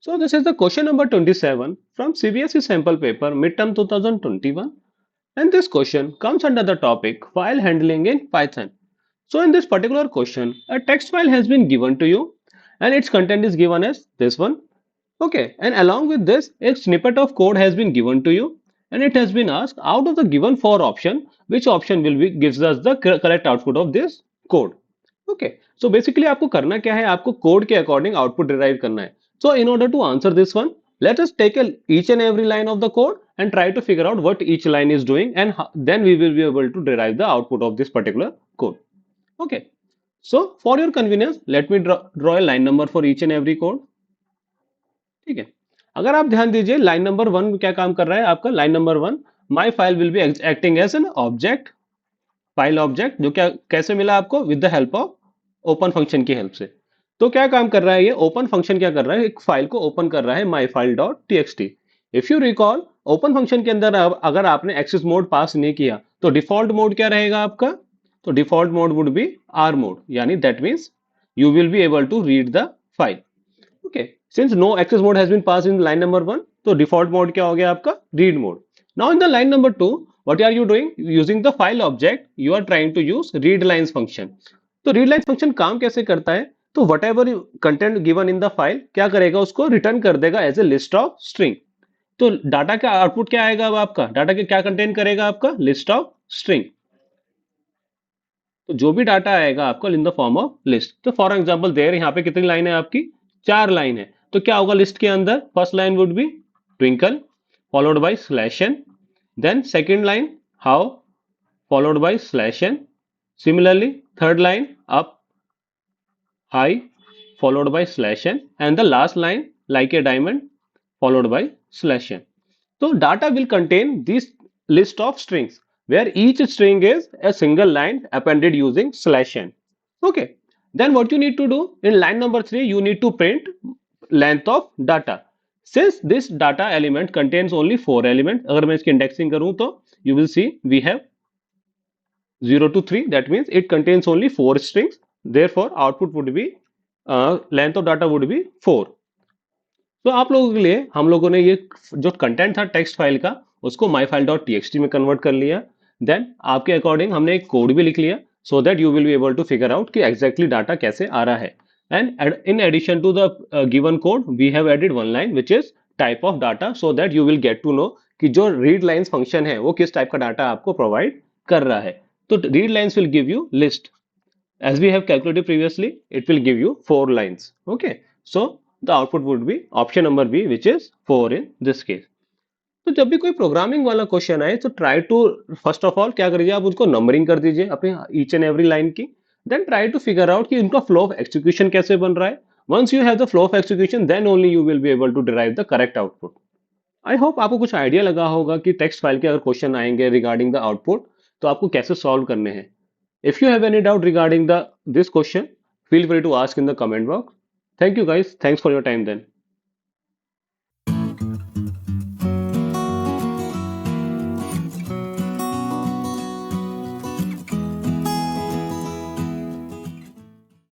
So this is the question number 27 from CBSE sample paper midterm 2021, and this question comes under the topic file handling in Python. So in this particular question, a text file has been given to you and its content is given as this one. Okay, and along with this, a snippet of code has been given to you and it has been asked out of the given four option, which option will be gives us the correct output of this code. Okay, so basically आपको करना क्या है, आपको code के according output derive करना है. So in order to answer this one, let us take each and every line of the code and try to figure out what each line is doing, and then we will be able to derive the output of this particular code. Okay, so for your convenience, let me draw a line number for each and every code. ठीक है, अगर आप ध्यान दीजिए line number one क्या काम कर रहा है आपका. Line number one, my file will be acting as an object, file object, जो क्या कैसे मिला आपको, with the help of open function की हेल्प से. तो क्या काम कर रहा है, ये ओपन फंक्शन क्या कर रहा है, एक फाइल को ओपन कर रहा है my file dot T x T. If you recall, open function के अंदर अगर आपने एक्सेस मोड पास नहीं किया तो डिफॉल्ट मोड क्या रहेगा आपका. तो default mode would be R mode, यानी that means you will be able to read the file. Okay, since no access mode has been passed in line number one, तो default mode क्या हो गया आपका, read mode. Now in the line number two, what are you doing? Using the file object, you are trying to use read lines function. तो read lines function काम कैसे करता है, तो whatever content given in the file क्या करेगा, उसको return कर देगा as a list of string. तो डाटा का आउटपुट क्या आएगा, अब आपका डाटा के क्या कंटेन करेगा, आपका लिस्ट ऑफ स्ट्रिंग. तो जो भी डाटा आएगा आपको in the form of list. तो फॉर एग्जांपल देयर, यहाँ पे कितनी लाइन है आपकी, चार लाइन है. तो क्या होगा लिस्ट के अंदर, first line would be twinkle followed by slash n, then second line how followed by slash n, similarly third line up high followed by slash n, and the last line like a diamond followed by slash n. So data will contain this list of strings where each string is a single line appended using slash n. Okay, then what you need to do in line number 3, you need to print length of data. Since this data element contains only 4 elements, अगर मैं इसकी indexing करूं तो you will see we have 0 to 3, that means it contains only 4 strings, therefore output would be length of data would be 4. तो आप लोगों के लिए हम लोगों ने ये जो कंटेंट था टेक्स्ट फाइल का, उसको my file dot T x T में कन्वर्ट कर लिया. देन आपके अकॉर्डिंग हमने एक कोड भी लिख लिया, so that you will be able to figure out कि एग्जैक्टली डाटा कैसे आ रहा है. And in addition to the given code we have added one line which is type of data, so that you will get to know कि जो read lines function है वो किस टाइप का डाटा आपको प्रोवाइड कर रहा है. तो read lines will give you list. As we have calculated previously, it will give you 4 lines. Okay, so the output would be option number B, which is 4 in this case. तो जब भी कोई programming वाला question आए तो try to, first of all क्या करिए, आप उसको नंबरिंग कर दीजिए अपने ईच एंड एवरी लाइन की. Then try to figure out कि उनका फ्लो ऑफ एक्सिक्यूशन कैसे बन रहा है. Once you have the flow of execution, then only you will be able to derive the correct output. I hope आपको कुछ idea लगा होगा कि टेक्स्ट फाइल के अगर क्वेश्चन आएंगे रिगार्डिंग द आउटपुट तो आपको कैसे सॉल्व करने हैं. If you have any doubt regarding this question, feel free to ask in the comment box. Thank you guys. Thanks for your time then.